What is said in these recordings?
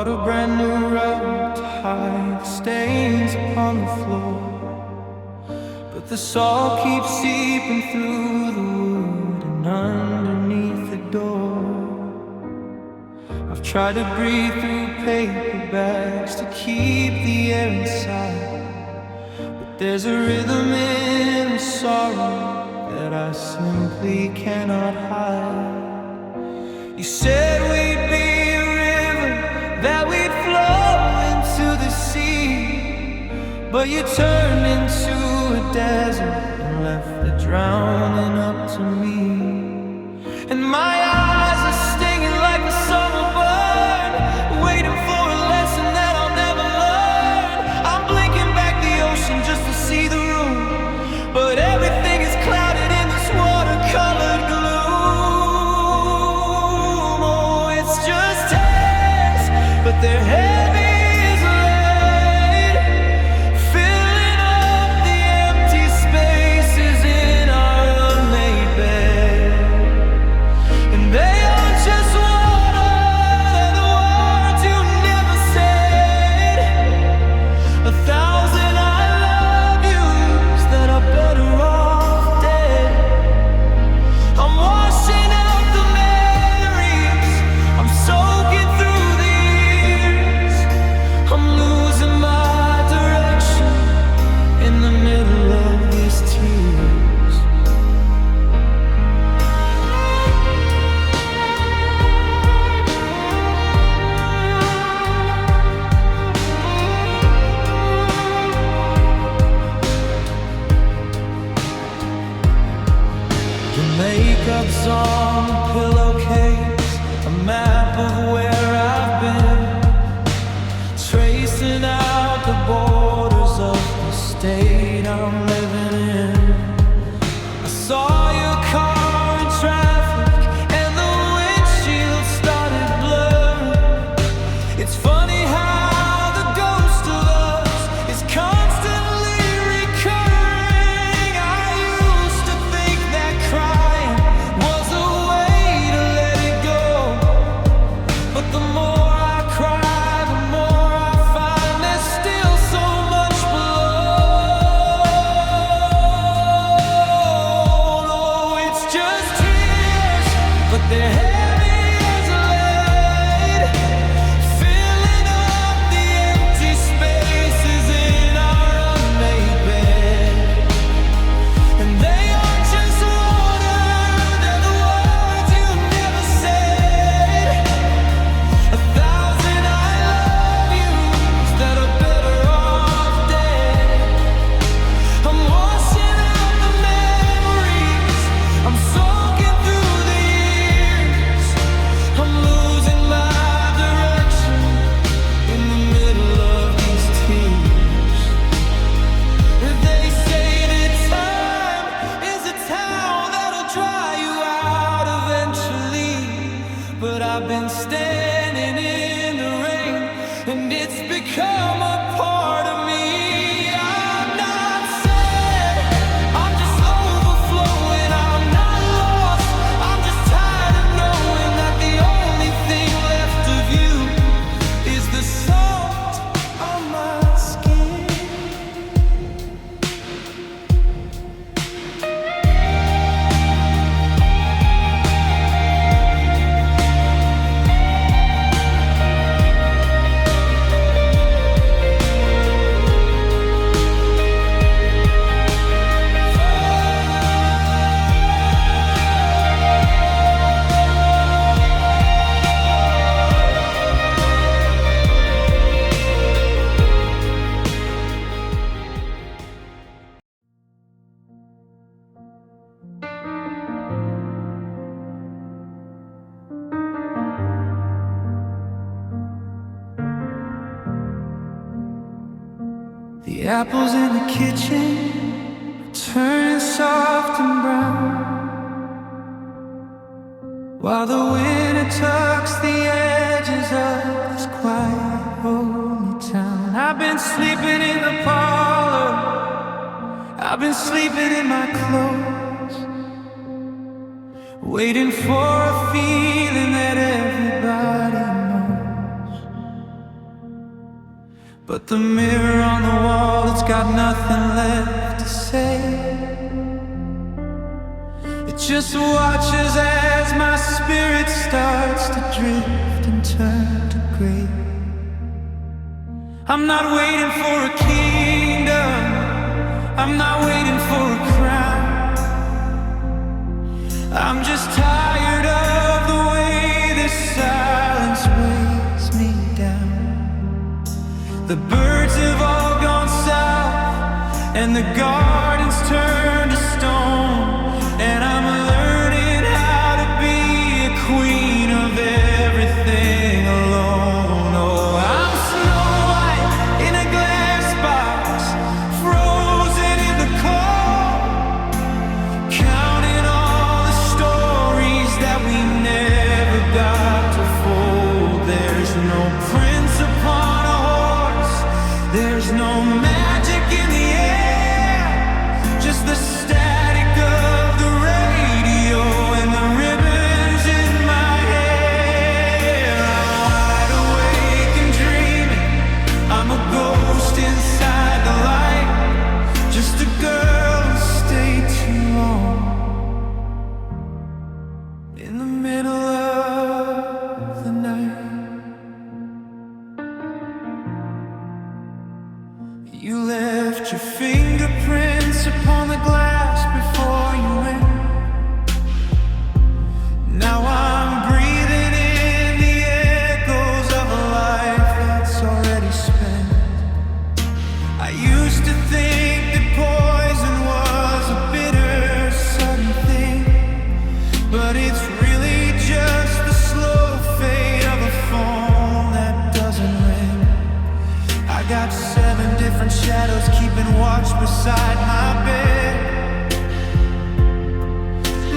Bought a brand new rug to hide the stains upon the floor, but the salt keeps seeping through the wood and underneath the door. I've tried to breathe through paper bags to keep the air inside, but there's a rhythm in the sorrow that I simply cannot hide. You said we'd be a river, that we'd flow into the sea, but you turned into a desert and left the drowning up to me. And my eyes are stinging like a summer bird, waiting for a lesson that I'll never learn. I'm blinking back the ocean just to see the room, but everything is clouded in this watercolored gloom. Oh, it's just tears, but they're heavy as lead, filling up the empty spaces in our unmade bed. And they aren't just water, they're the words you never said. 1,000 I love yous that are better off dead. I'm washing out the memories, I'm soaking through the years. I'm losing my direction in the middle of these tears. The makeup's on the pillowcase, a map of where I've been, tracing out the borders of the state I'm living in. I saw your car in traffic and the windshield started blurring. It's funny how the ghost of us is constantly recurring. I used to think that crying was a way to let it go, but the more I cry, the more I find there's still so much below. No, it's just tears, but they're heavy as lead, filling up the empty spaces in our unmade bed. And they aren't just water, they're the words you never said. 1,000 I love yous that are better off dead. I'm washing out the memories, I'm soaking through the years. I'm losing my direction in the middle of these tears. They say that time is a towel that'll dry you out eventually, but I've been standing in the rain and it's become a part of me. I'm not sad, I'm just overflowing. I'm not lost, I'm just tired of knowing that the only thing left of you is the salt on my skin. The apples in the kitchen are turning soft and brown, while the winter tucks the edges of this quiet homey town. I've been sleeping in the parlor, I've been sleeping in my clothes, waiting for a feeling that everybody knows. But the mirror on the wall, it's got nothing left to say. It just watches as my spirit starts to drift and turn to gray. I'm not waiting for a kingdom, I'm not waiting for a crown. I'm just tired of the way this silence weighs me down. The birds have all gone south, and the gardens turned to stone. And I'm learning how to be a queen of everything alone. Oh, I'm Snow White in a glass box, frozen in the cold, counting all the stories that we never got to fold. There's no prince upon a horse, there's no magic in the air, just the static of the radio and the ribbons in my hair. I'm wide awake and dreaming, I'm a ghost inside the light, just a girl who stayed too long in the middle of the night. You left your fingerprints upon the glass before you went. Now I'm breathing in the echoes of a life that's already spent. I used to think that poison was a bitter, sudden thing, but it's really just the slow fade of a phone that doesn't ring. I got 7 different shadows keeping watch beside my bed,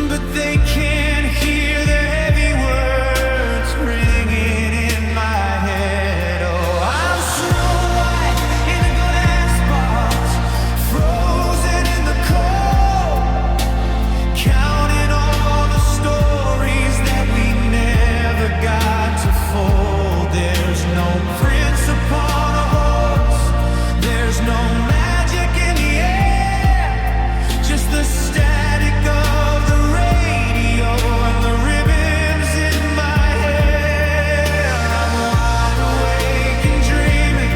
but they can't hear the heavy words ringing in my head. Oh, I'm Snow White in a glass box, frozen in the cold, counting all the stories that we never got to fold. There's no prince upon a horse, there's no magic in the air, just the static of the radio and the ribbons in my hair. I'm wide awake and dreaming,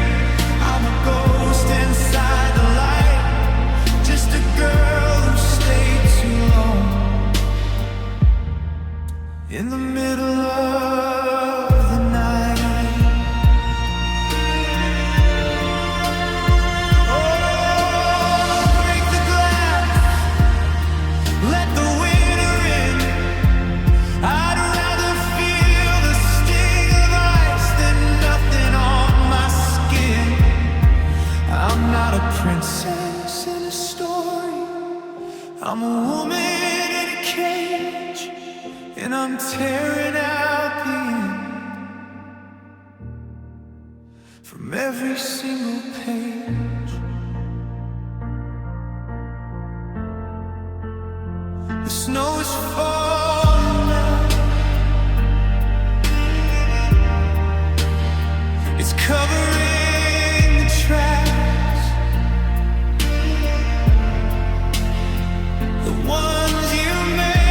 I'm a ghost inside the light, just a girl who stayed too long in the middle of the night. Oh, break the glass, let the winter in. I'd rather feel the sting of ice than nothing on my skin. I'm not a princess in a story, I'm a woman in a cage, and I'm tearing out the end from every single page. The snow is falling now, it's covering the tracks, the ones you made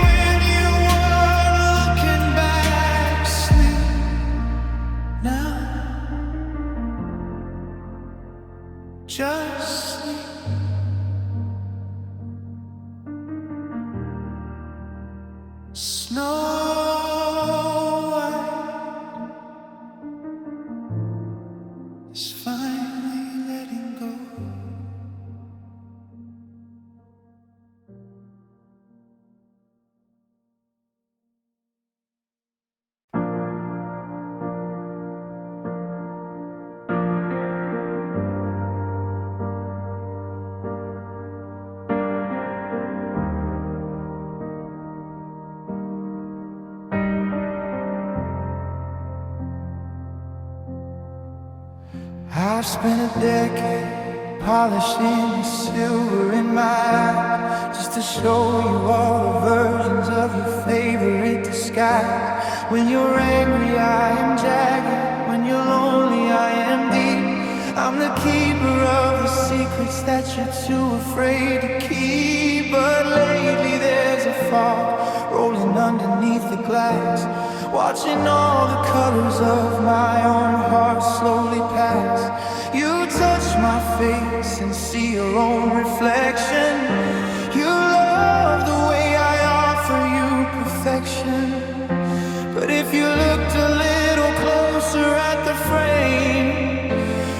when you were looking back. Sleep now, just sleep. Snow White is finally letting go. I've spent a decade polishing the silver in my eyes, just to show you all the versions of your favorite disguise. When you're angry, I am jagged. When you're lonely, I am deep. I'm the keeper of the secrets that you're too afraid to keep. But lately there's a fog rolling underneath the glass, watching all the colors of my own heart slowly pass. You touch my face and see your own reflection. You love the way I offer you perfection. But if you looked a little closer at the frame,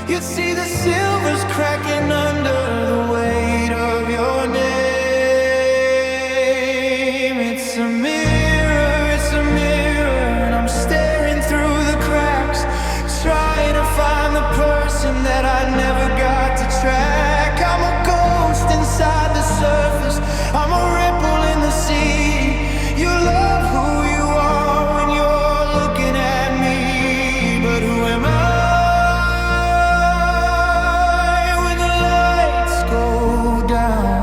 you'd see the silver's cracking under the weight of your name. It's a mirror, and I'm staring through the cracks, trying to find the person that I never got to track. I'm a ghost inside the surface, I'm a ripple in the sea. You love who you are when you're looking at me, but who am I when the lights go down?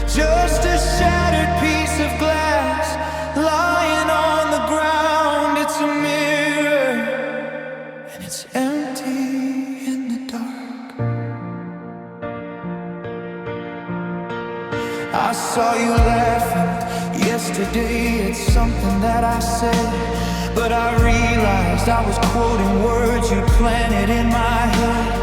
Just a shattered piece of glass lying on the ground. It's a mirror, and it's empty in the dark. I saw you laughing yesterday at something that I said, but I realized I was quoting words you planted in my head.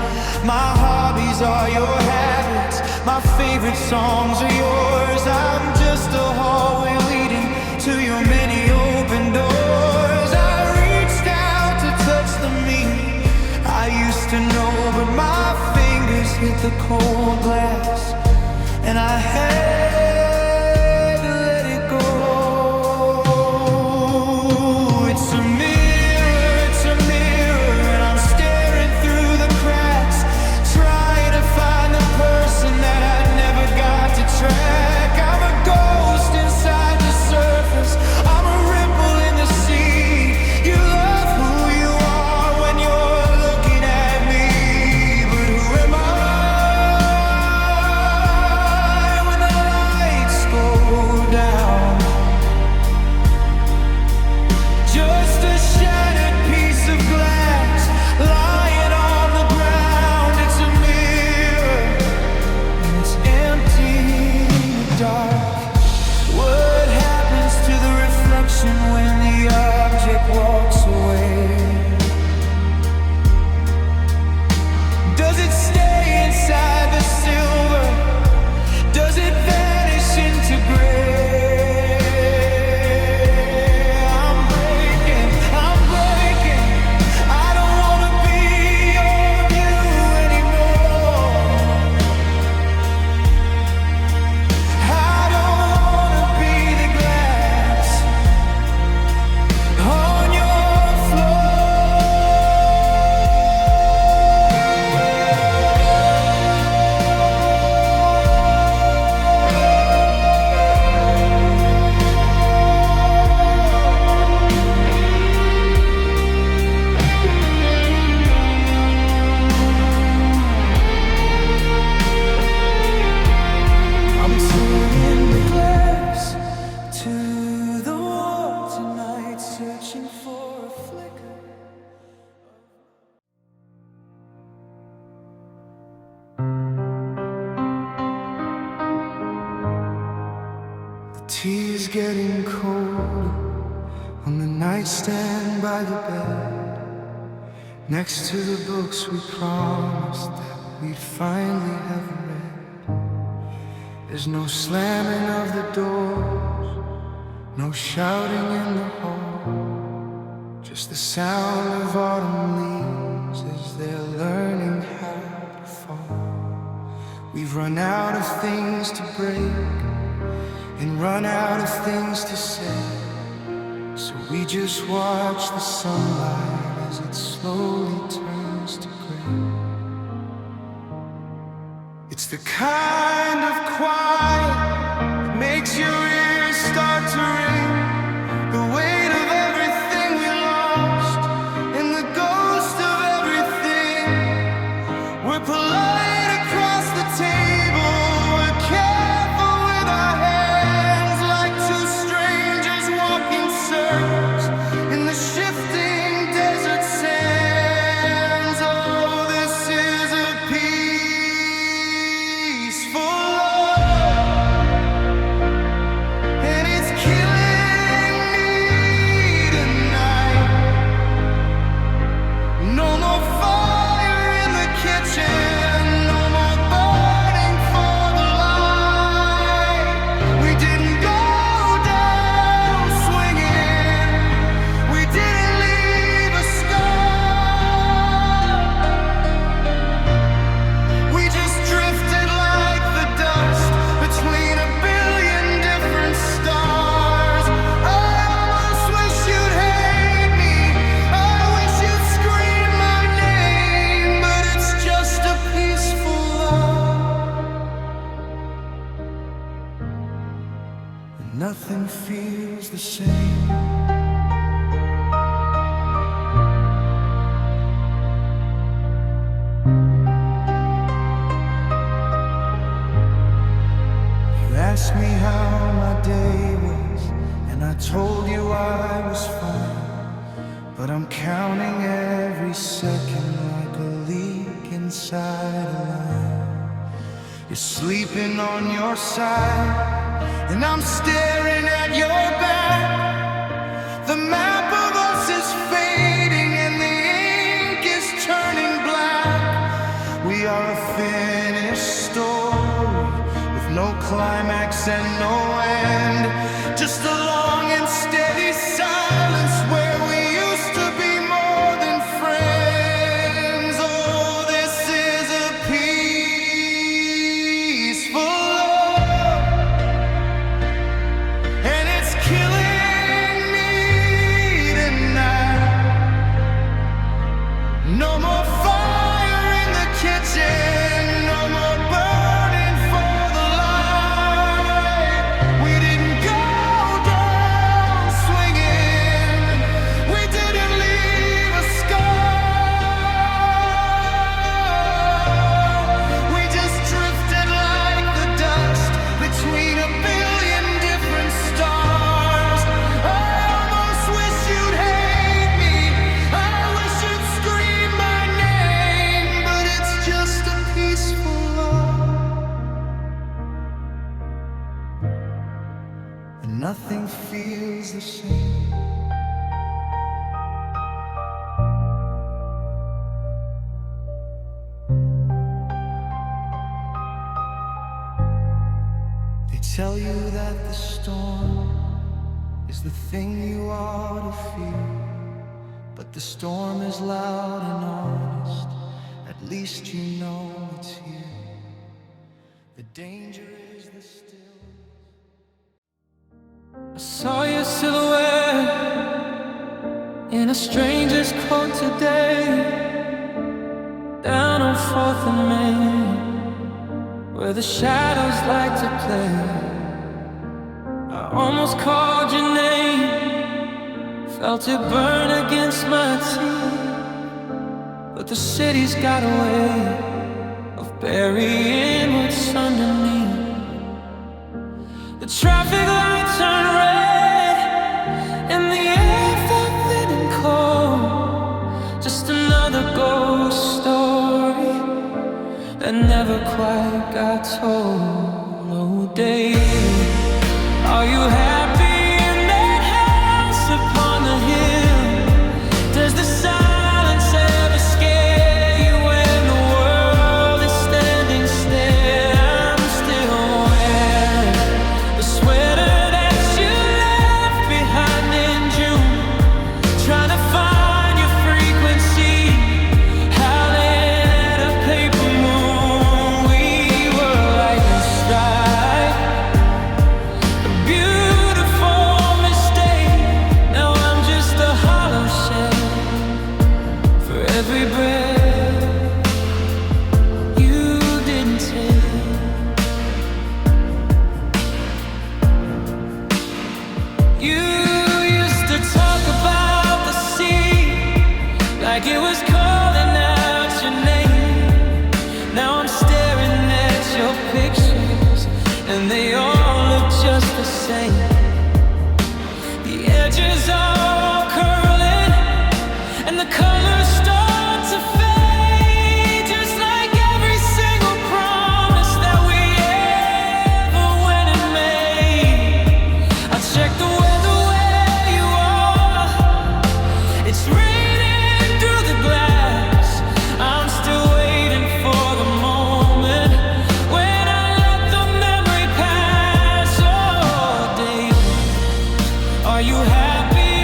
My hobbies are your habits, my favorite songs are yours. I'm just a hallway leading to your many open doors. I reached out to touch the me I used to know, but my fingers hit the cold glass, and I had to let it go. It's a mirror, and I'm staring through the cracks, trying to find the person that I never got to track. I'm a ghost inside the surface, I'm a ripple in the sea. You love who you are when you're looking at me, but who am I when the lights go down? Just a shattered piece of glass lying on the ground. It's a mirror, and it's empty in the dark. What happens to the reflection when the object walks away? Does it stay inside the silver? Does it vanish into gray? I'm breaking, I don't wanna be your view anymore. I don't wanna be the glass on your floor. I'm turning the glass to the wall tonight, searching for a flicker. The tea is getting cold on the nightstand by the bed, next to the books we promised that we'd finally have read. There's no slamming of the doors, no shouting in the hall, just the sound of autumn leaves as they're learning how to fall. We've run out of things to break and run out of things to say, so we just watch the sunlight as it slowly turns to gray. It's the kind of quiet that makes your ears start to ring, the weight of everything we lost and the ghost of everything the same. You asked me how my day was, and I told you I was fine. But I'm counting every second like a leak inside a line. You're sleeping on your side, and I'm staring at your back. The map of us is fading and the ink is turning black. We are a finished story with no climax and no end, just a long and steady silence where we used to be more than friends. Oh, this is a peaceful love, and it's killing me tonight. No more fire in the kitchen, no more burning for the light. We didn't go down swinging, we didn't leave a scar. We just drifted like the dust between a billion different stars. I almost wish you'd hate me, I wish you'd scream my name, but it's just a peaceful love, and nothing feels the same. They tell you that the storm is the thing you ought to fear, but the storm is loud and honest. At least you know it's here. The danger is the still. I saw your silhouette in a stranger's coat today, down on 4th and Main, where the shadows like to play. I almost called your name, felt it burn against my teeth, but the city's got a way of burying what's underneath. The traffic lights turn red, and the air felt thin and cold. Just another ghost story that never quite got told. Oh, Dave, are you happy in that house upon the hill? Does the silence ever scare you when the world is standing still? I'm still wearing the sweater that you left behind in June, trying to find your frequency, howling at a paper moon. We were like a strike, a beautiful mistake. Now I'm just a hollow shell for every breath you didn't take. You used to talk about the sea like it was calling out your name. Now I'm staring at your pictures, and they all look just the same. The edges are all curling, and the colors start to fade, just like every single promise that we ever went and made. I checked the weather where you are, it's raining through the glass. I'm still waiting for the moment when I let the memory pass. Oh, David, are you happy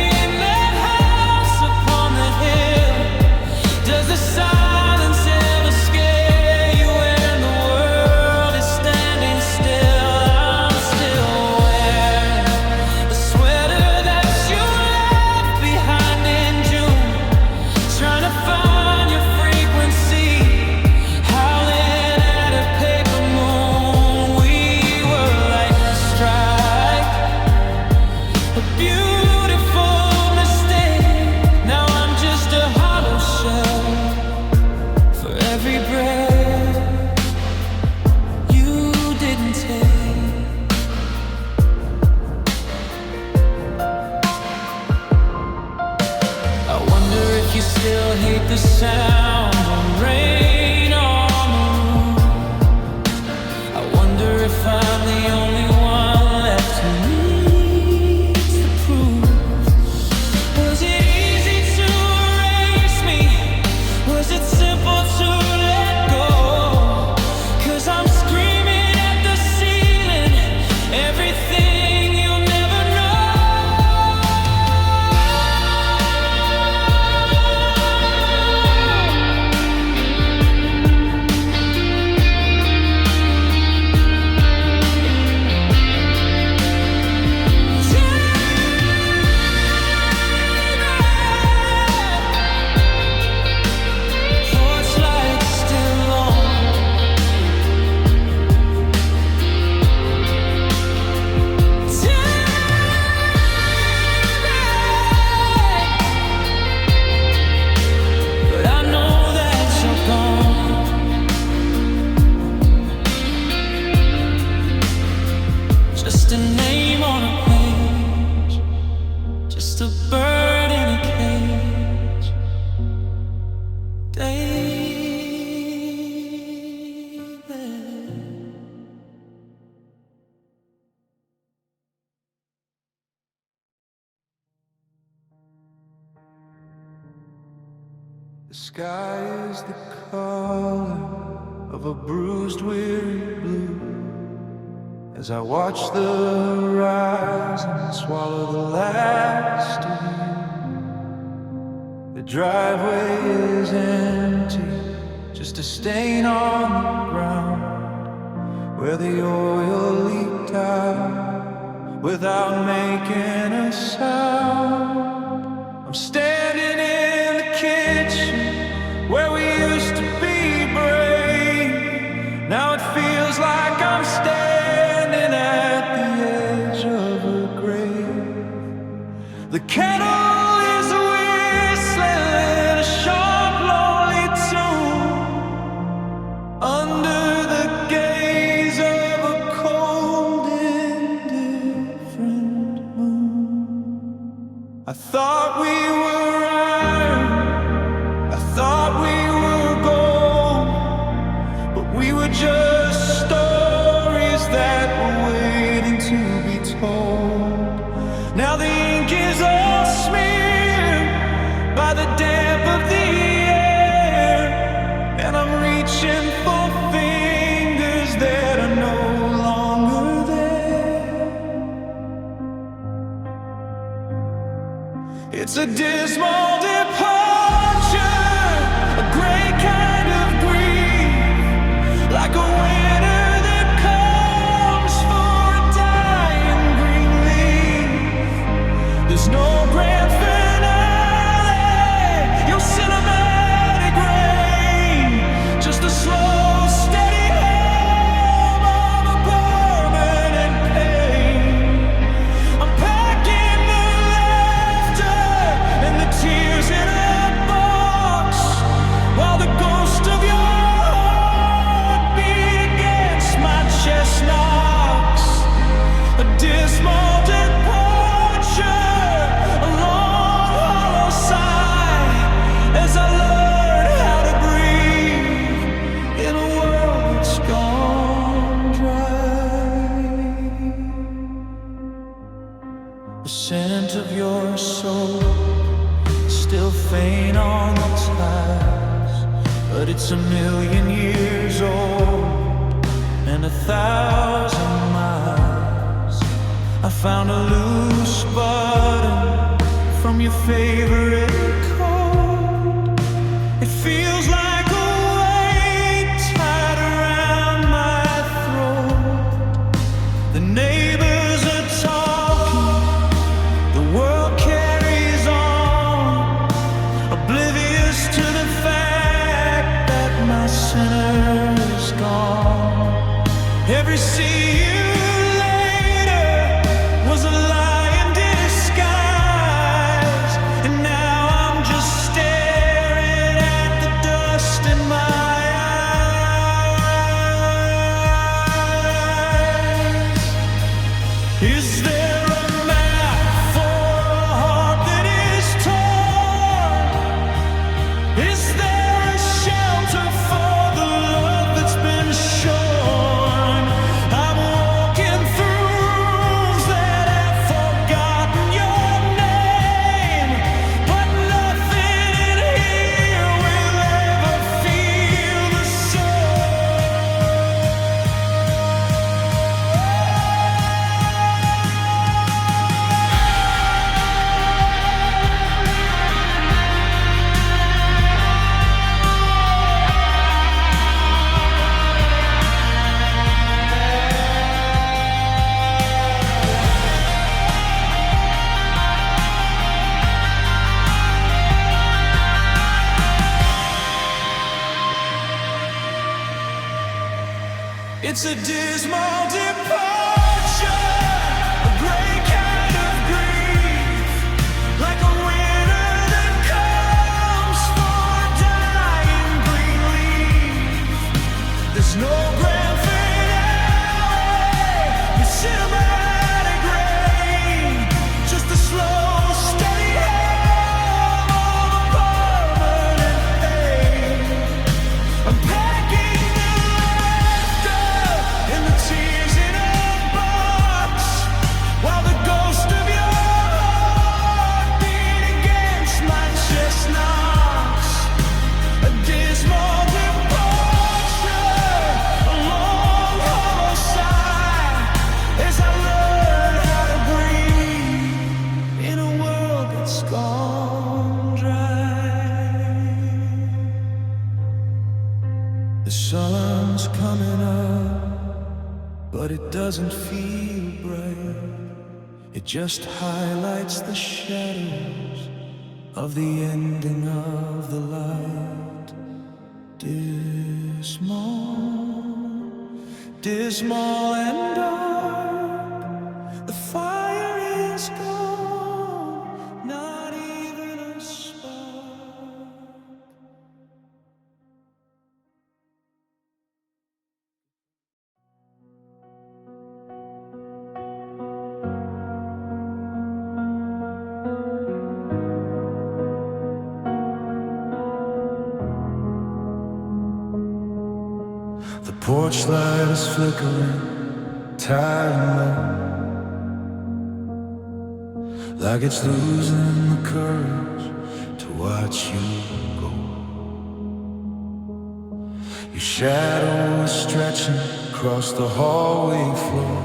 still hate the sound of rain on the roof. I wonder if I'm the only one left who needs the proof. Was it easy to erase me? Was it simple to let go? 'Cause I'm screaming at the ceiling, everything you'll never know. Porch lights still on. But I know that you're gone. Just a name on a page, just a bird in a cage. David. The sky is the color of a bruised, weary blue. As I watch the horizon swallow the last of you, the driveway is empty, just a stain on the ground where the oil leaked out without making a sound. I'm standing in the kitchen where we used to be brave. Now it feels like I'm standing at the edge of a grave. The kettle is whistling a sharp, lonely tune under the gaze of a cold, indifferent moon. I thought we were iron, I thought we were gold, but we were just stories that were waiting to be told. Now the ink is all smeared by the damp of the air, and I'm reaching for fingers that are no longer there. It's a dismal departure, a gray kind of grief, like a winter that comes for a dying green leaf. There's no grand finale, your cinematic rain, just a slow, steady hum of a permanent pain. I'm packing the laughter and the tears in a box, while the ghost of your heartbeat against my chest knocks. A dismal departure, a long hollow sigh, as I learn how to breathe in a world that's gone dry. The scent of your soul still faint on the tides, but it's a million years old and 1,000 miles. I found a loose button from your favorite coat. It feels like a weight tied around my throat. The neighbors are talking, the world carries on, oblivious to the fact that my sinner is gone. Every see you later was a lie in disguise, and now I'm just staring at the dust It's a dismal departure, a great kind of grief, like a winter that comes for a dying green leaf. There's no grand finale, the cinematic rain, just a slow, steady hand on a permanent pain. I'm packing the laughter and the tears in a box, while the ghost of your heartbeat against my chest knocks. A dismal departure, a long hollow sigh, as I learn how to breathe in a world that's gone dry. The sun's coming up, but it doesn't feel bright. It just highlights the shadows of the ending of the light. Dismal, dismal and dark. The fire is gone, not even a spark. The porch light is flickering, tired and low, like it's losing the courage to watch you go. Your shadow is stretching across the hallway floor,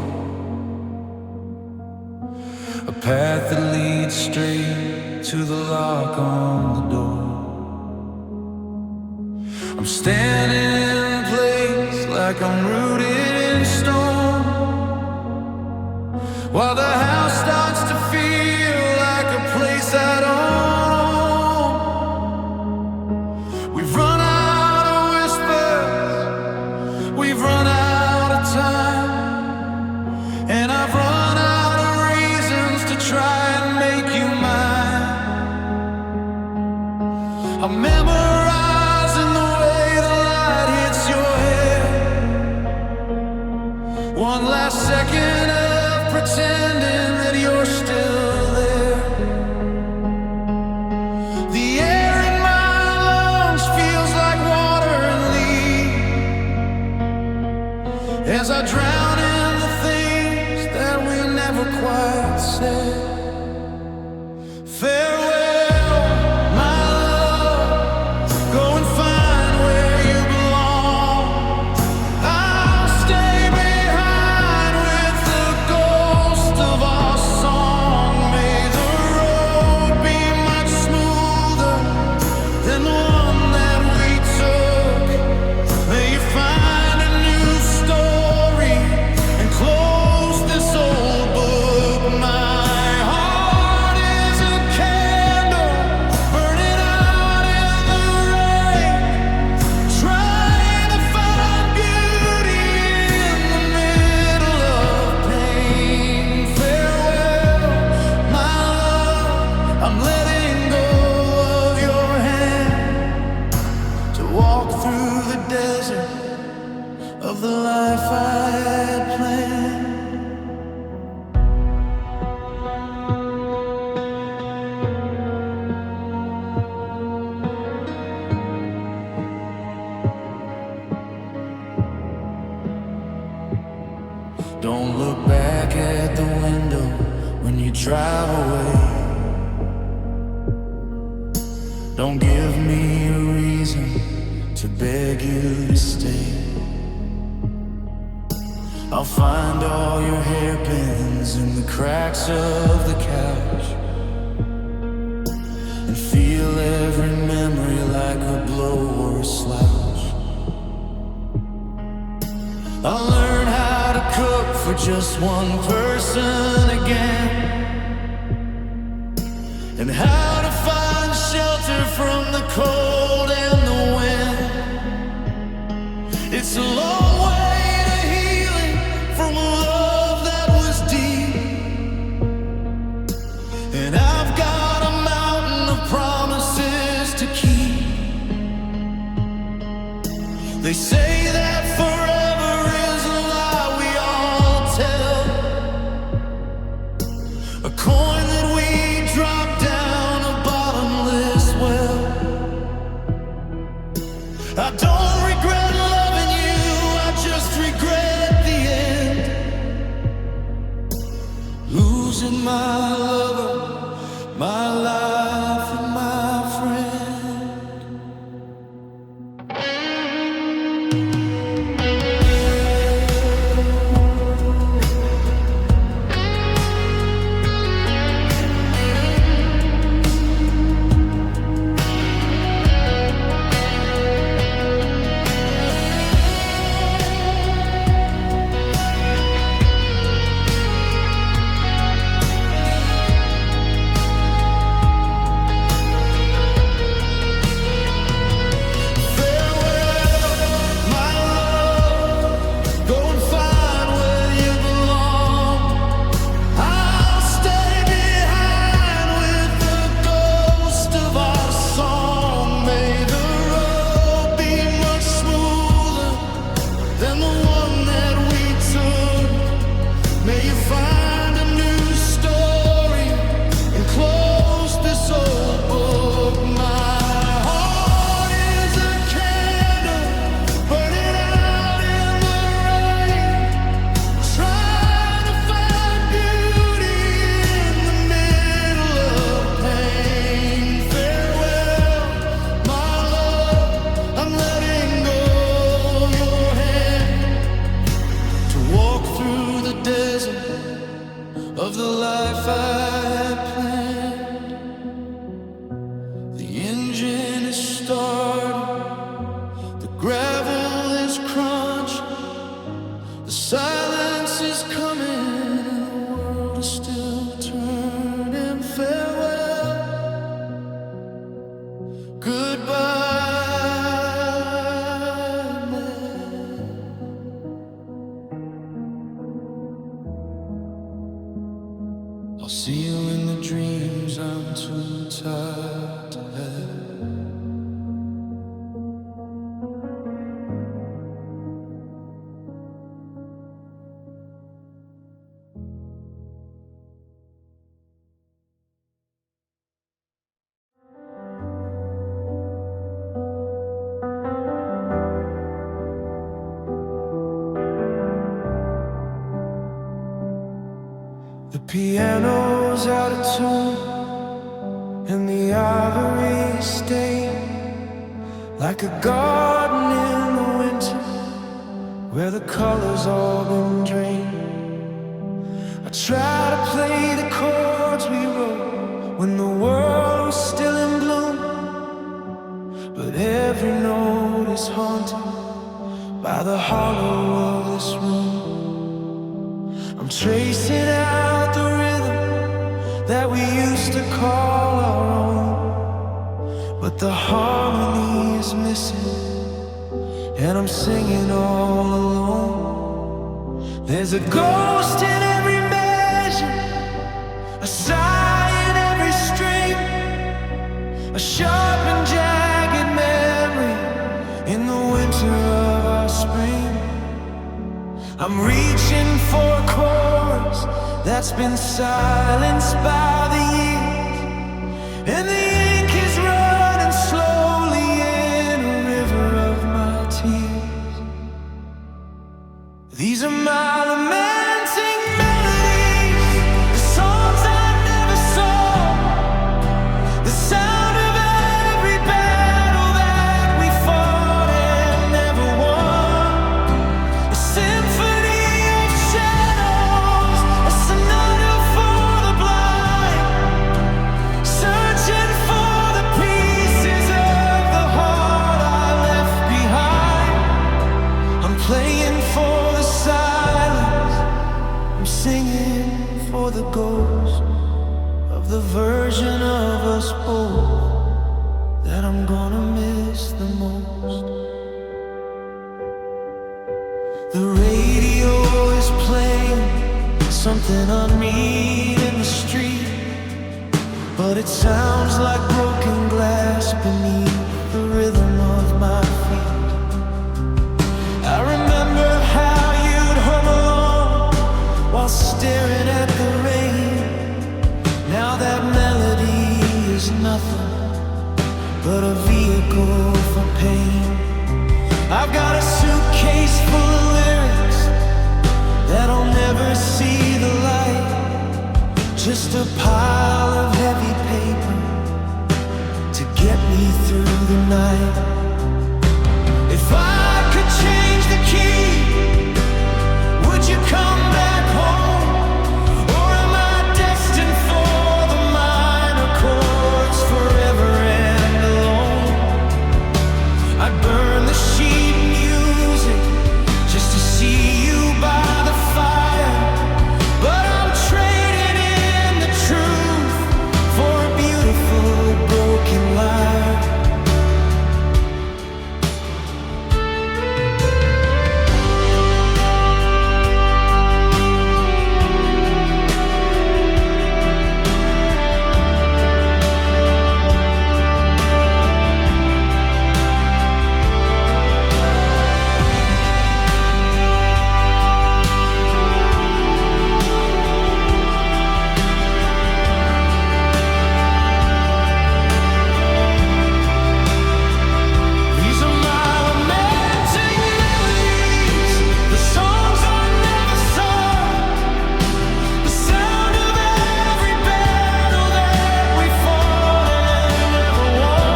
a path that leads straight to the lock on the door. I'm standing in place like I'm rooted in stone, while the house starts to feel like a place I don't own. We've run out of whispers, we've run out of time, and I've run out of reasons to try and make you mine. I'm memorizing the way the light hits your hair, one last second of pretending that you're still there. The air in my lungs feels like water and leaves, as I drown in the things that we never quite said. Farewell, my love, go and find where you belong. I'll stay behind with the ghost of our song. May the road be much smoother than the one that we took. May you find a new story and close this old book. My heart is a candle burning out in the rain, trying to find beauty in the middle of pain. Farewell, my love, I'm letting go of your hand to walk through the desert of the life I had planned. Don't look back at the window when you drive away. Don't give me a reason to beg you to stay. I'll find all your hairpins in the cracks of the couch, and feel every memory like a blow or a slouch. I'll learn how to cook for just one person again, and how to find shelter from the cold and the wind. It's a long way to heal. They say that forever is a lie we all tell, a coin that we drop down a bottomless well. I don't regret loving you, I just regret the end, losing my lover, my life and my friend. Of the life I planned, the engine is started, the gravel is crunching, the silence is coming, the world is still turning. Farewell, goodbye, man. I'll see you in the dreams I'm too tired to have. The piano's out of tune, and the ivory stain, like a garden in the winter, where the colors all been drained. I try to play the chords we wrote when the world was still in bloom, but every note is haunted by the hollow of this room. I'm tracing out the rhythm that we used to call our own, but the harmony is missing, and I'm singing all alone. There's a ghost in every measure, a sigh in every string, a sharp and jagged memory in the winter of our spring. I'm reaching for a chorus that's been silenced by the years, and the ink is running slowly in a river of my tears. These are my lamenting melodies, the songs I never saw, the sound of every battle that we fought and never won, a symphony of shadows, a sonata for the blind, searching for the pieces of the heart I left behind. I'm playing for the silence, I'm singing for the ghost of the version of us both that I'm gonna miss the most. The radio is playing something unmean in the street, but it sounds like broken glass beneath the rhythm of my feet. but a vehicle for pain. I've got a suitcase full of lyrics that'll never see the light, just a pile of heavy paper to get me through the night. If I could change the key, would you come back home? Or am I destined for the minor chords forever and alone? I'd burn the sheet music just to see you by the fire, but I'm trading in the truth for a beautiful broken lie. These are my lamenting melodies, the songs I never sung, the sound of every battle that we fought and never won.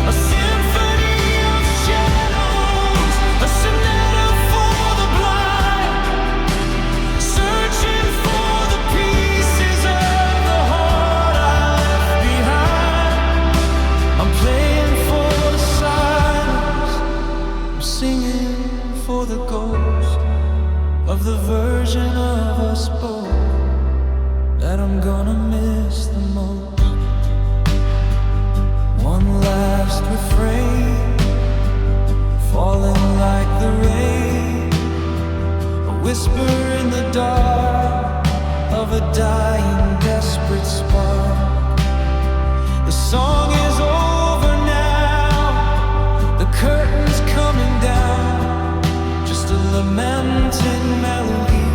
A symphony of shadows, a sonata for the blind, searching for the pieces of the heart I left behind. I'm playing for the silence, I'm singing for the ghost of the version of us both that I'm gonna miss the most. One last refrain, falling like the rain, a whisper in the dark of a dying, desperate spark. The song is over now, the curtain's coming down, just a lamenting melody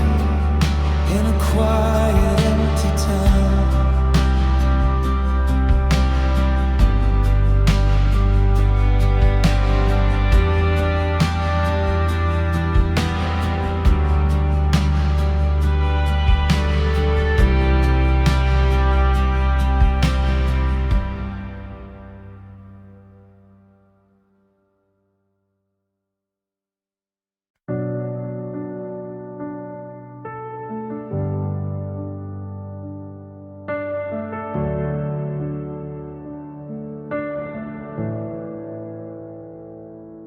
in a quiet, empty town.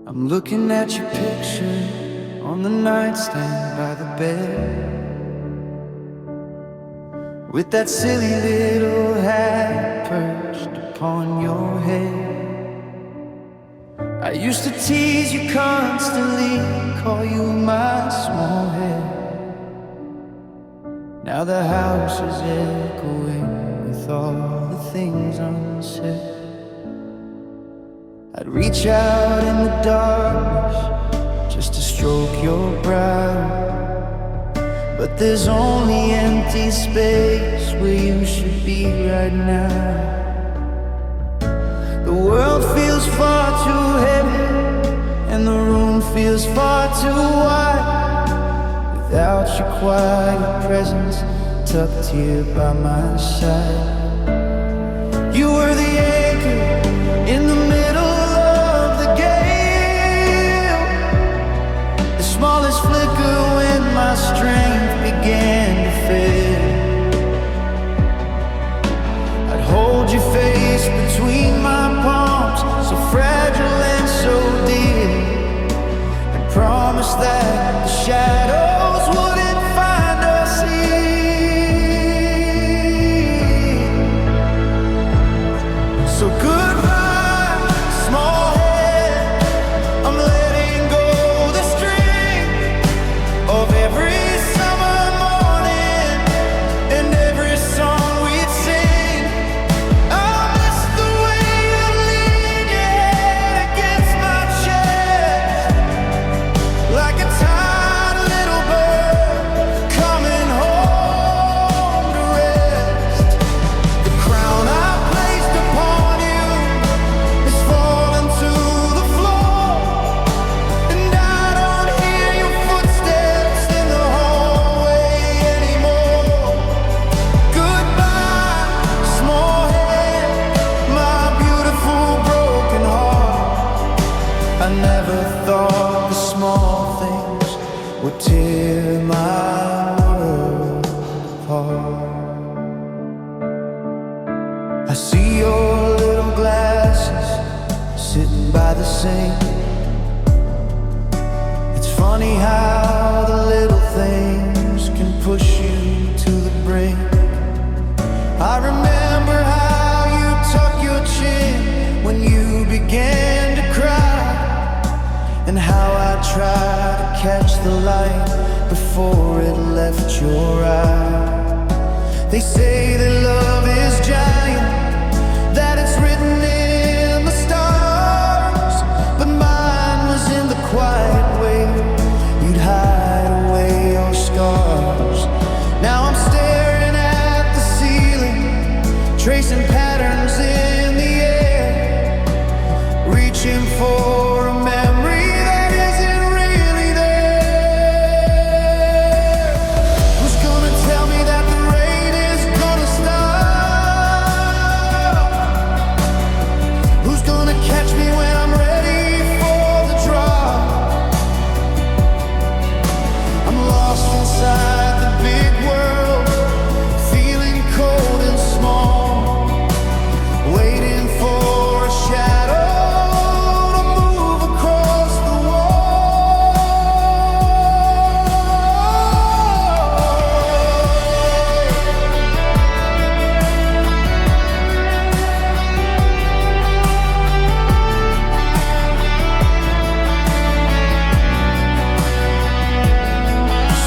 I'm looking at your picture on the nightstand by the bed, with that silly little hat perched upon your head. I used to tease you constantly, call you my small head. Now the house is echoing with all the things unsaid. I'd reach out in the darkness just to stroke your brow, but there's only empty space where you should be right now. The world feels far too heavy and the room feels far too wide without your quiet presence tucked here by my side. You were the anchor in the middle of the gale, the smallest flicker when my strength began to fail. I'd hold your face between my palms, so fragile and so dear, and promise that the shadows wouldn't find us here. I see your little glasses sitting by the sink. It's funny how the little things can push you to the brink. I remember how you tuck your chin when you began to cry, and how I tried to catch the light before it left your eye. They say that love is giant, that it's written in the stars, but mine was in the quiet way you'd hide away your scars. Now I'm staring at the ceiling, tracing patterns in the air, reaching for a memory that isn't really there. Who's gonna tell me that the rain is gonna stop? Who's gonna catch me when I'm ready for the drop? I'm lost inside the big world, feeling cold and small, waiting for a shadow to move across the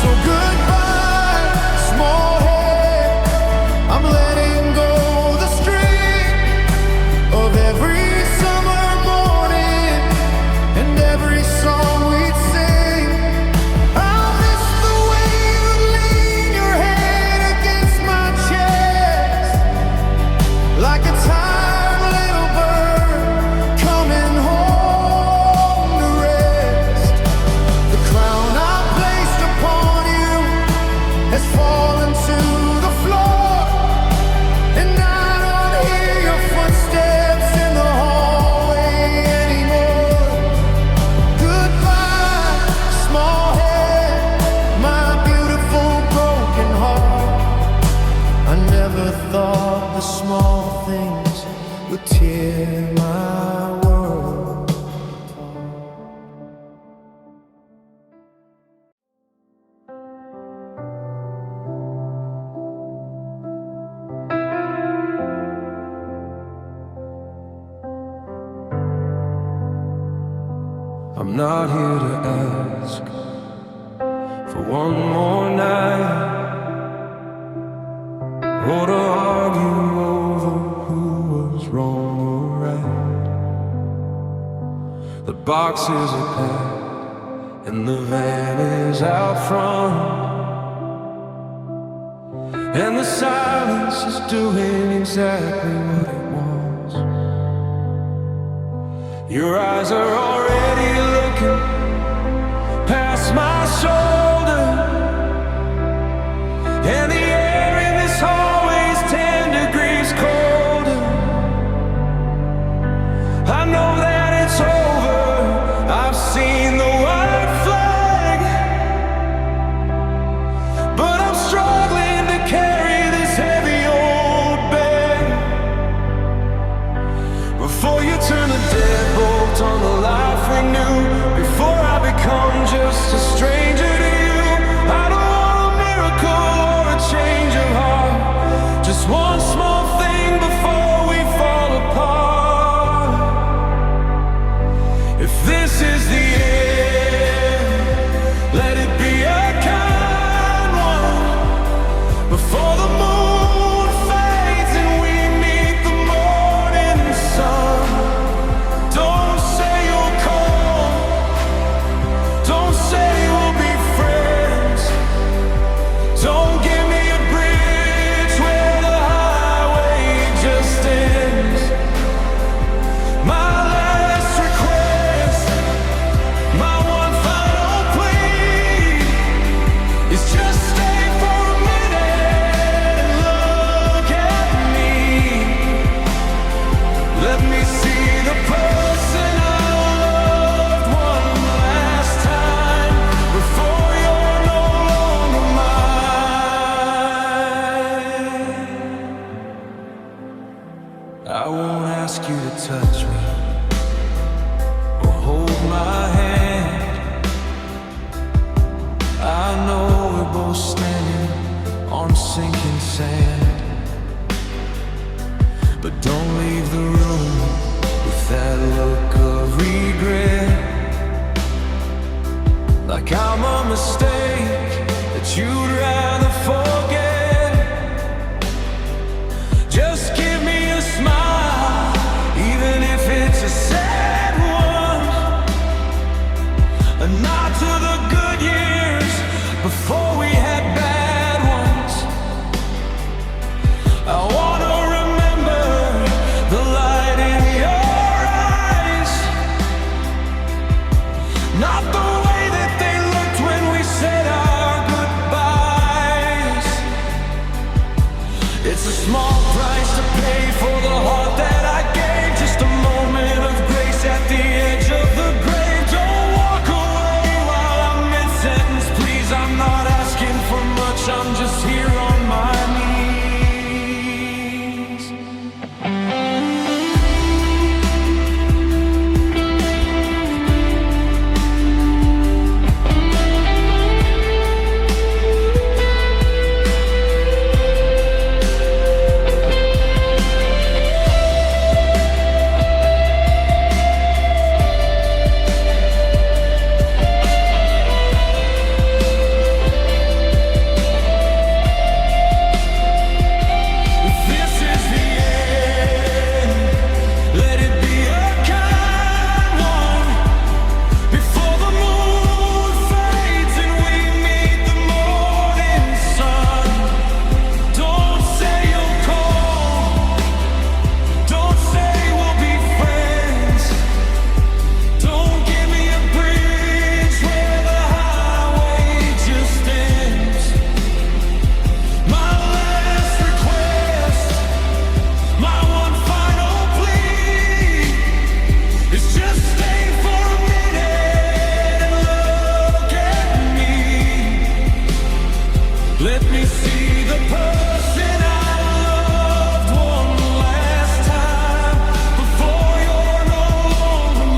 So goodbye, small head, I'm letting go the string of every summer morning and every song we'd sing. I'll miss the way you lean your head against my chest, like a tired little bird coming home to rest. The crown I placed upon you has fallen to the floor, and I don't hear your footsteps in the hallway anymore. Goodbye, small head, my beautiful broken heart. I never thought the small things would tear my world apart. I'm not here to ask for one more night, or to argue over who was wrong or right. The boxes are packed and the van is out front, and the silence is doing exactly what it wants. Your eyes are already looking past my shoulder, and the air in this hallway is 10 degrees colder. I know that it's over, I've seen the white flag, but I'm struggling to carry this heavy old bag. Before you turn the deadbolt on the light I won't ask you to touch me or hold my hand. I know we're both standing on sinking sand, but don't leave the room with that look of regret, like I'm a mistake that you'd rather forget. Just give me a smile, even if it's a sad one, a nod to the good years before we had bad ones. I wanna remember the light in your eyes, not the way that they looked when we said our goodbyes. It's a small price to pay for the heart that I gave, just a moment of grace at the edge of the grave. Don't walk away while I'm mid-sentence, please. I'm not asking for much, I'm just here on my knees. Let me see the person I loved one last time before you're no longer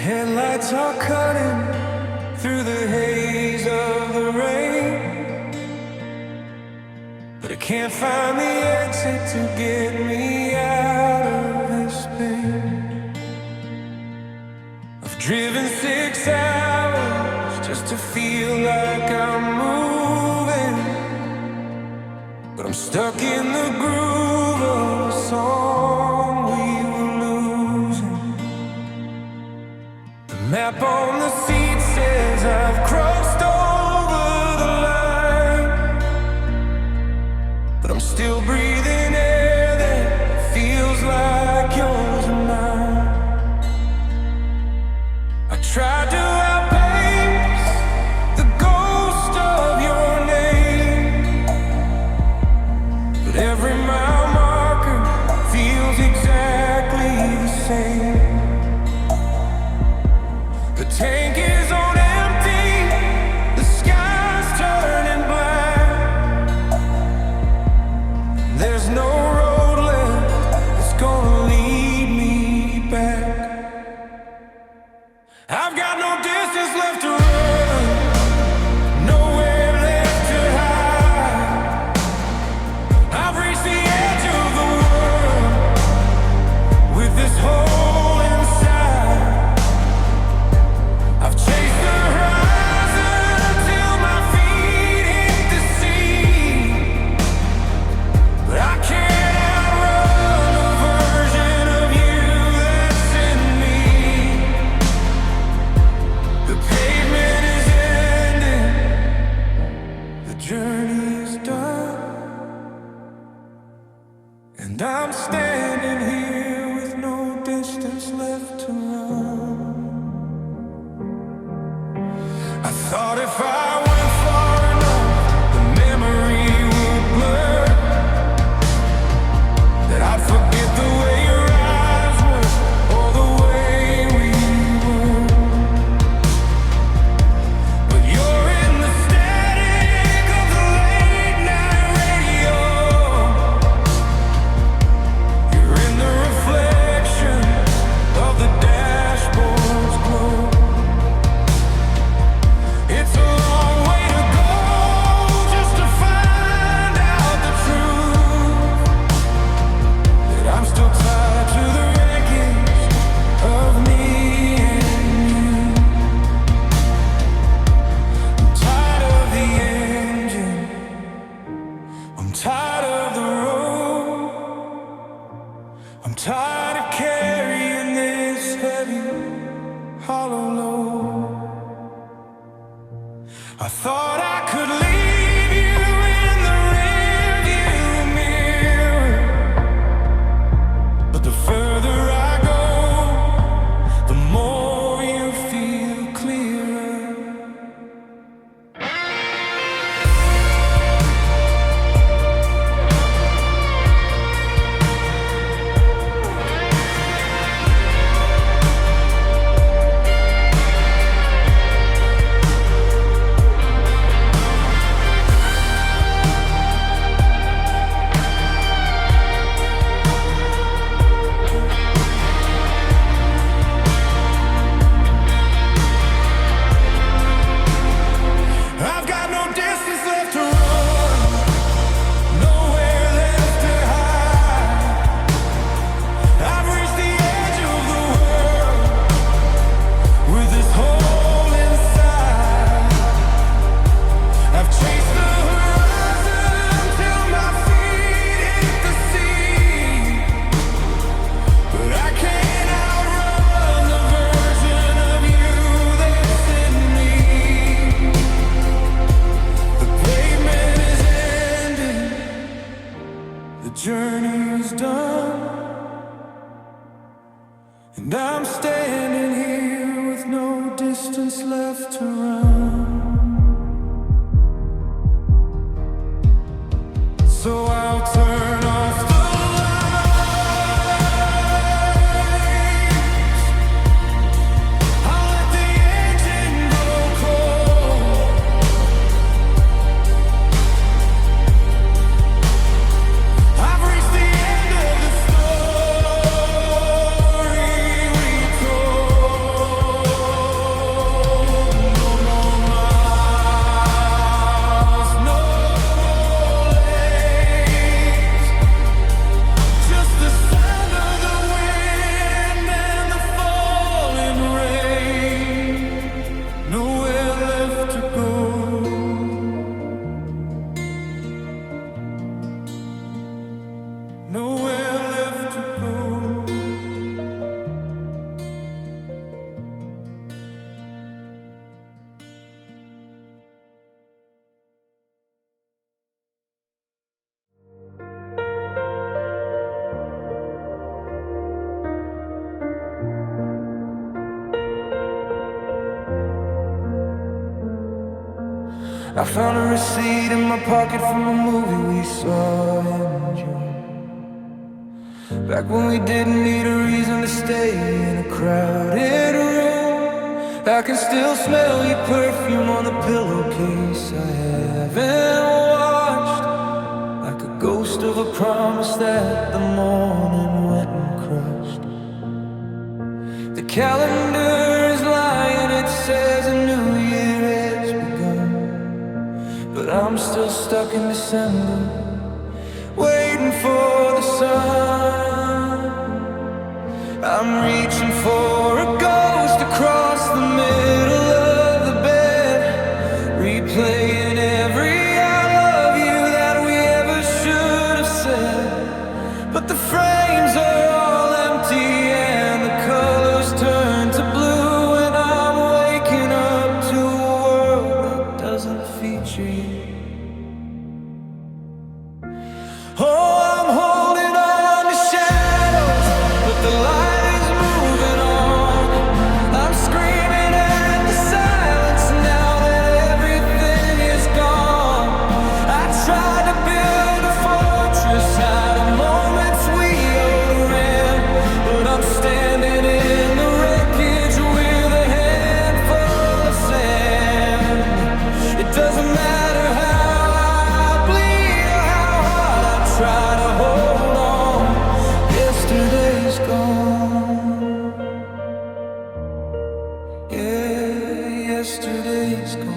Headlights are cutting through the haze of the rain, but I can't find the exit to get me out of this pain. I've driven 6 hours just to feel like I'm moving, but I'm stuck in the groove of a song we were losing. The map on the seat says I've crossed over the line, but I'm still breathing air that feels like yours and mine. I tried to outpace the ghost of your name, but every mile marker feels exactly the same. The tank is on empty, the sky's turning black. There's no road left that's gonna lead me back. I've got no distance left to run, nowhere left to hide. I've reached the edge of the world with this hole inside. I've chased the horizon till my feet hit the sea, but I can't outrun a version of you that's in me. The pavement is ending, the journey is done, and I'm standing here with no distance left to run. I thought if I went far enough thought I could leave you in the rearview mirror, but the further I go, the more you feel clearer. I've got no distance left to run, nowhere left to hide. I've reached the edge of the world with this hole inside. I've chased the horizon till my feet hit the sea, but I can't outrun the version of you that's in me. The pavement is ending, the journey is done, and I'm standing here with no distance left to run. So I'll turn off the lights, I'll let the engine go cold. I've reached the end of the story we told. No more miles, no more lanes, just the sound of the wind and the falling rain. Nowhere left to go. Nowhere left to go. I found a receipt in my pocket from a movie we saw in June, back when we didn't need a reason to stay in a crowded room. I can still smell your perfume on the pillowcase I haven't washed, like a ghost of a promise that the morning went and crushed. The calendar is lying, it says a new year has begun, but I'm still stuck in December, waiting for the sun. I'm reaching for a ghost across the middle of the bed, replaying every I love you that we ever should have said. But the frames are all empty and the colors turn to blue, and I'm waking up to a world that doesn't feature you. Oh, I'm holding on to shadows, but the light is moving on. I'm screaming at the silence now that everything is gone. I tried to build a fortress out of moments we overran, but I'm standing in the wreckage with a handful of sand. It doesn't matter how I bleed or how hard I try to hold on. Yesterday's gone. Yeah, yesterday's gone.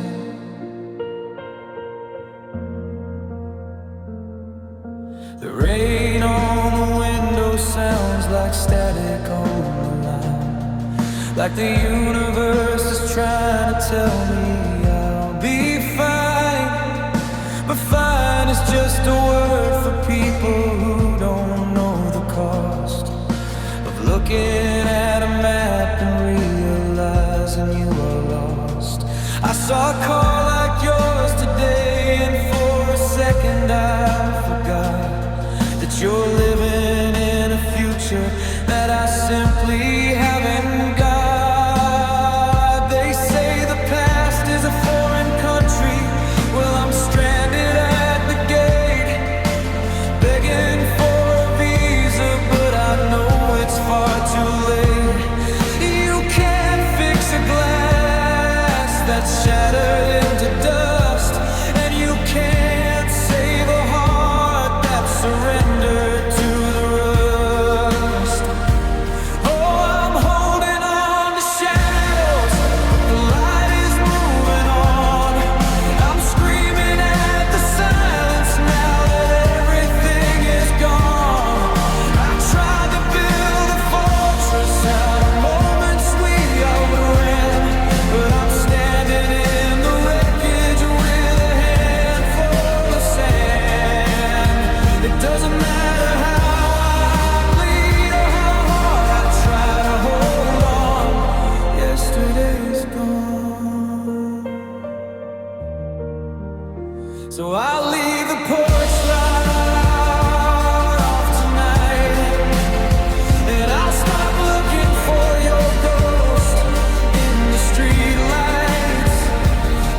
The rain on the window sounds like static on the line, like the universe is trying to tell me I'll be fine. But fine is just a word for people who don't know the cost of looking at a map and realizing you are lost. I saw a car like yours So I'll leave the porch light off tonight, and I'll stop looking for your ghost in the streetlights.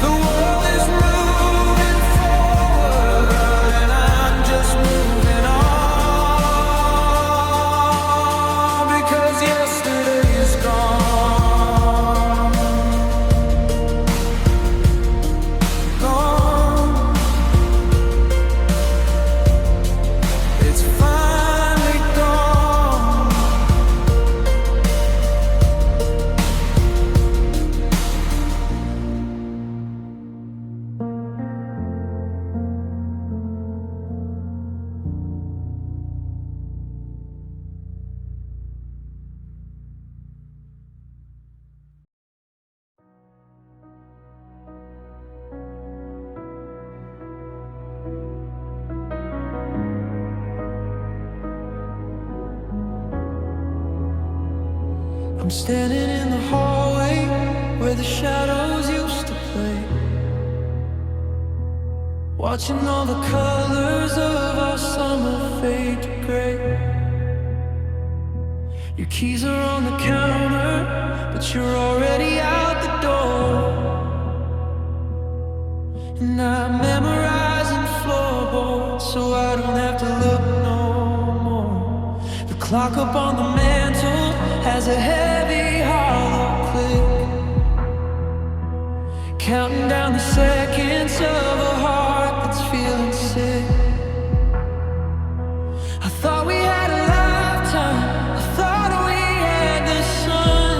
The world is moving forward, and I'm just moving on, because yesterday is gone. Gone. It's finally gone. I'm standing in the hallway where the shadows used to play, watching all the colors of our summer fade to gray. Your keys are on the counter, but you're already out the door. And I'm memorizing floorboards, so I don't have to look no more. The clock up on the mantle has a heavy hollow click, counting down the seconds of a heart that's feeling sick. I thought we had a lifetime, I thought we had the sun,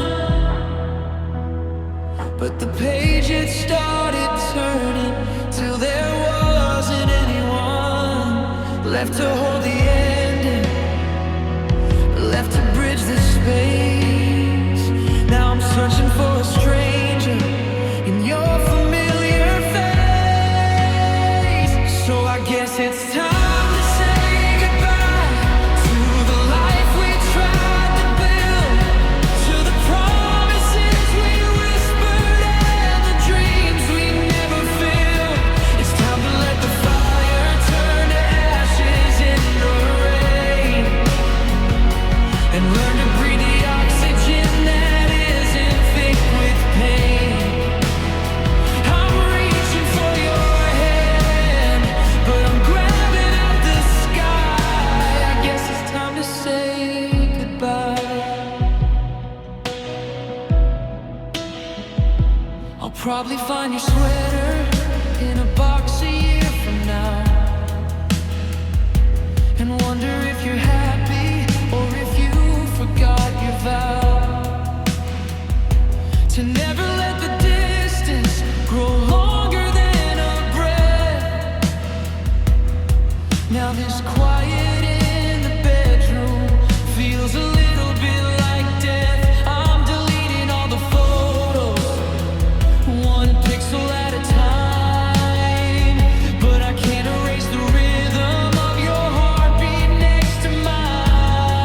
but the page it started turning till there wasn't anyone left to hold the ending, left to bridge the space. Now I'm searching for a stranger in your familiar face. So I guess it's time to say goodbye to the life we tried to build, to the promises we whispered and the dreams we never filled. It's time to let the fire turn to ashes in the rain, and learn to breathe the oxygen that isn't thick with pain. I'm reaching for your hand, but I'm grabbing at the sky. I guess it's time to say goodbye. I'll probably find your sweater in a box a year from now, and wonder if you're happy or if you forgot your vow to never let the distance grow longer than a breath. Now this quiet in the bedroom feels a little bit like death. I'm deleting all the photos, one pixel at a time, but I can't erase the rhythm of your heartbeat next to mine.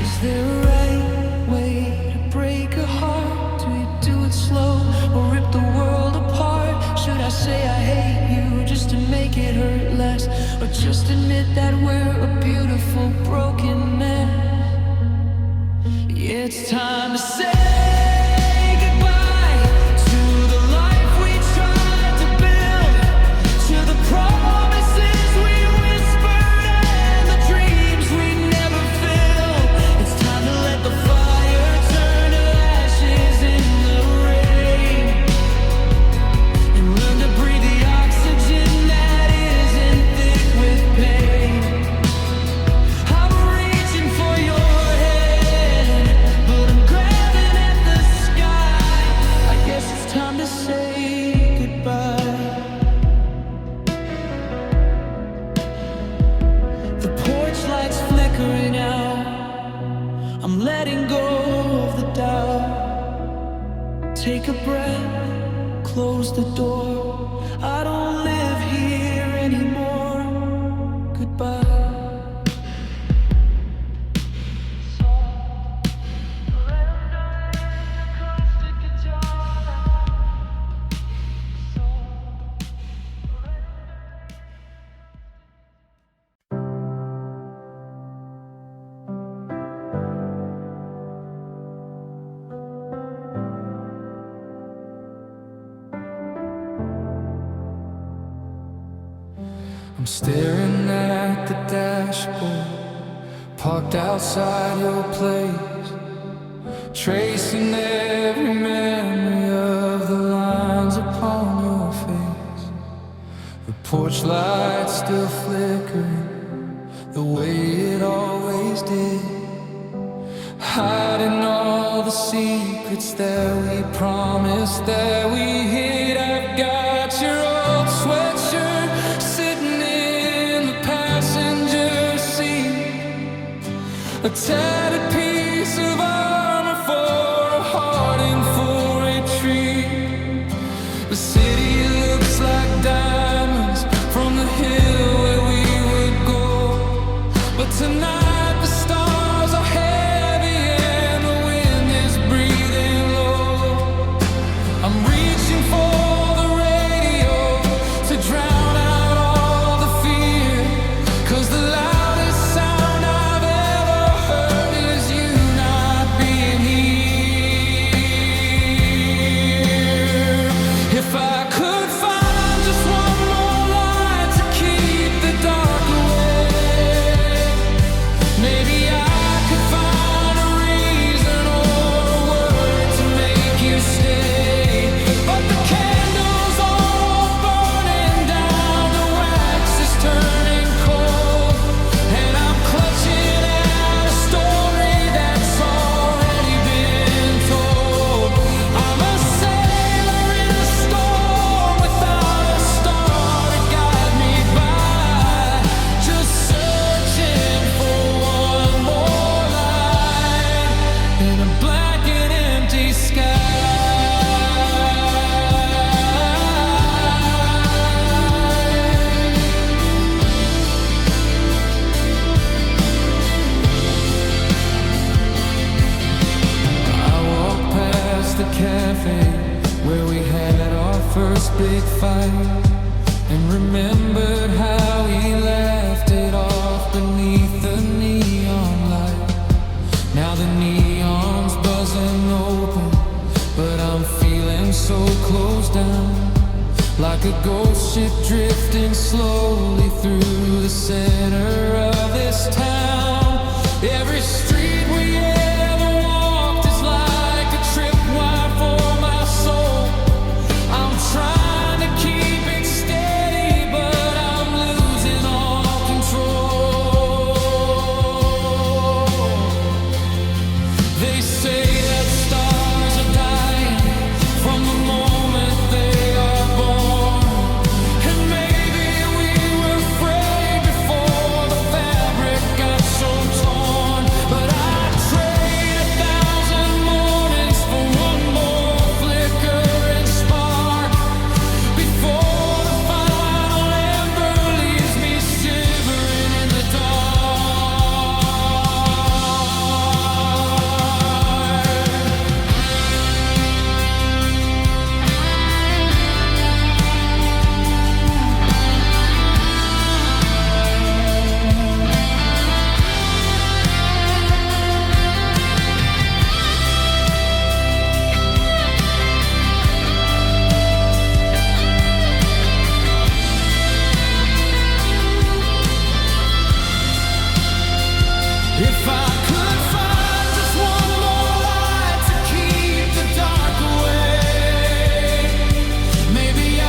Is there a right way to break a heart? Do you do it slow or rip the world apart? Should I say I hate you just to make it hurt less, or just admit that we're a beautiful broken mess? Yeah, it's time to say goodbye to the life we tried to build, to the promises we whispered and the dreams we never filled. It's time to let the fire turn to ashes in the rain, and learn to breathe the oxygen that isn't thick with pain. I'm reaching for your hand, but I'm grabbing at the sky. I guess it's time to say goodbye. The porch lights flickering out, I'm letting go of the doubt. Take a breath, close the door. I don't live here anymore. Goodbye. I'm staring at the dashboard, parked outside your place, tracing every memory of the lines upon your face. The porch light still flickering the way it always did, hiding all the secrets that we promised that we hid. I've got your old sweatshirt sitting in the passenger seat, a tattered piece of armor for a heart in full retreat. The city looks like diamonds from the hill where we would go, but tonight the stars are heavy and the wind is breathing low. I'm reaching for the radio to drown out all the fear, 'cause the loudest sound I've ever heard is you not being here. If I could find just one more light to keep the dark away, maybe I could find a reason or a word to make you stay. But the candles are all burning down, the wax is turning cold, and I'm clutching at a story that's already been told. I'm a sailor in a storm without a star to guide me by, just searching for one more light in a black and empty sky. I walked past the cafe where we had our first big fight, and remembered how we laughed it off beneath the neon light. Now the neon's buzzing open, but I'm feeling so closed down, like a ghost ship drifting slowly through the center of this town. Every street we ever walked is like a tripwire for my soul. I'm trying to keep it steady, but I'm losing all control. They say that stars are dying from the moment they are born, and maybe we were afraid before the fabric got so torn. But I'd trade 1,000 mornings for one more flickering spark before the final ember leaves me shivering in the dark. If I could find just one more light to keep the dark away, maybe I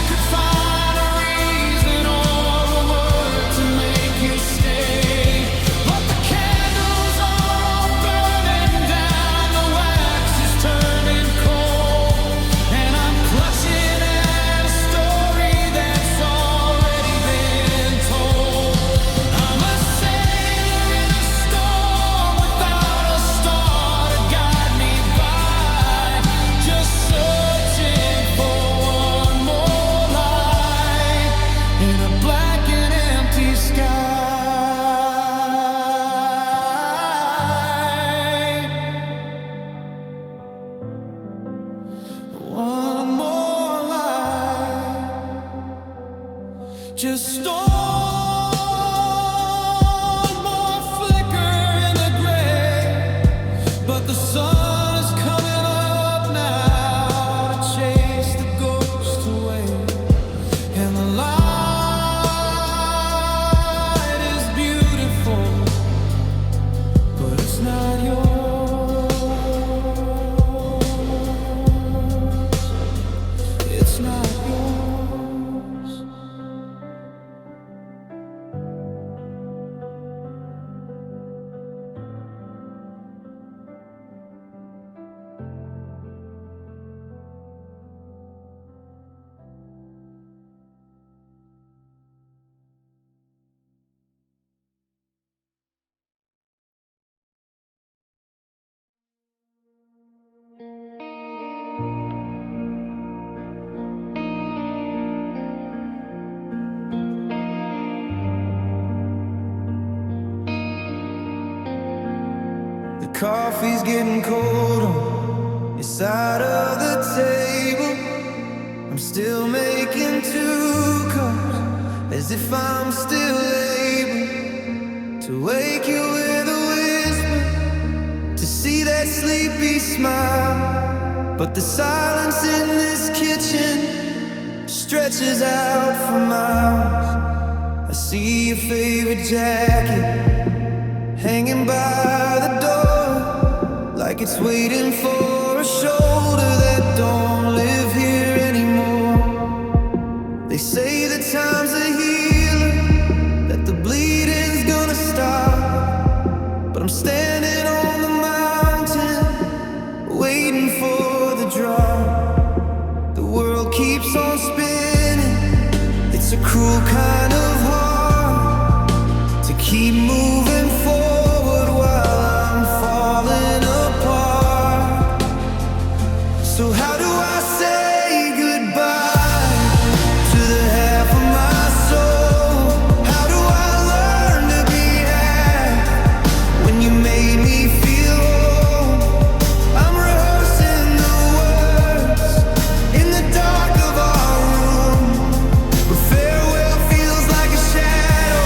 could find a reason or a word to make you stay. But the candles are all burning down, the wax is turning cold, and I'm clutching at a story that's already been told. I'm a sailor in a storm without a star to guide me by, just searching for one more light in a black and empty sky. One more light, just one more flicker in the gray. But the sun is coming up now to chase the ghost away, and the light Coffee's getting cold on your side of the table. I'm still making 2 cups, as if I'm still able to wake you with a whisper, to see that sleepy smile. But the silence in this kitchen stretches out for miles. I see your favorite jacket hanging by the door, like it's waiting for a shoulder that don't live here anymore. They say the time's a healer, that the bleeding's gonna stop. But I'm standing on the mountain, waiting for the drop. The world keeps on spinning, it's a cruel kind of heart to keep moving forward while I'm falling apart. So how do I say goodbye to the half of my soul? How do I learn to be half when you made me feel whole? I'm rehearsing the words in the dark of our room, but farewell feels like a shadow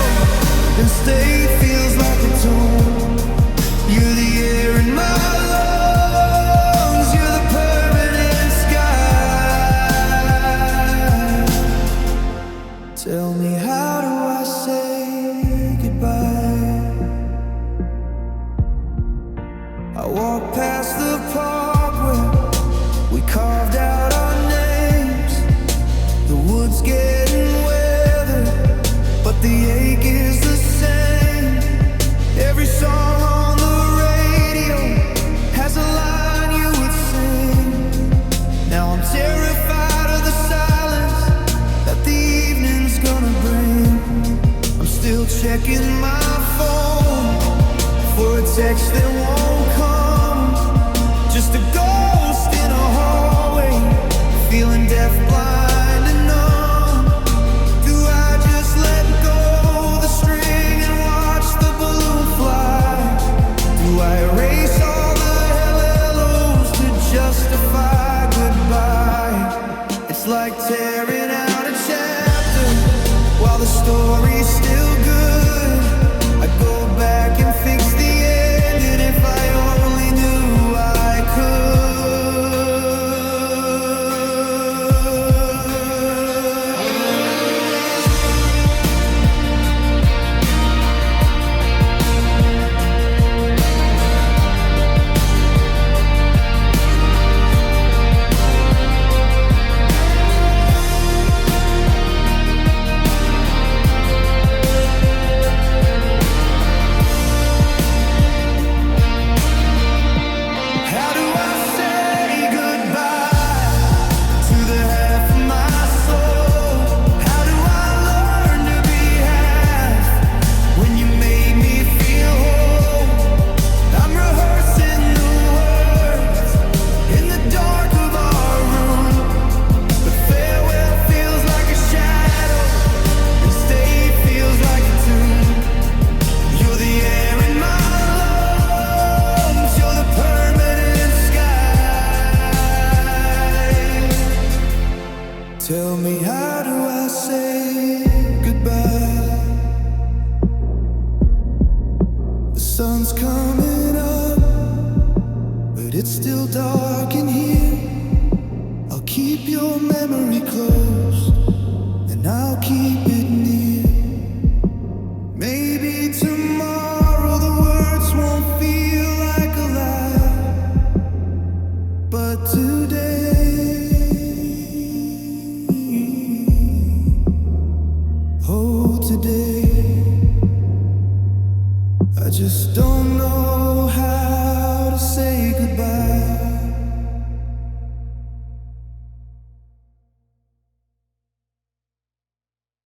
and stay feels like a tomb. You're the air in my lungs, you're the permanent sky. Tell me, how do I say goodbye? I walk past the park where we carved out our names. The wood's getting weathered, but the ache is the same. Every song on the radio has a line you would sing. Now I'm terrified of the silence that the evening's gonna bring. I'm still checking my phone for a text that won't come. Just a ghost in a hallway, feeling deaf, blind and numb. Do I just let go the string and watch the balloon fly? Do I erase all the hellos to justify goodbye? It's like tearing out a chapter while the story's still good. I go back and fix the ending if I only knew I could. How do I say goodbye to the half of my soul? How do I learn to be half when you made me feel whole? I'm rehearsing the words in the dark of our room, but farewell feels like a shadow and stay feels like a tomb. You're the air in my lungs, you're the permanent sky. Tell me, how do I say goodbye? The sun's coming up, but it's still dark in here. I'll keep your memory close, and I'll keep it near. Maybe tomorrow the words won't feel like a lie, but today, oh today, I just don't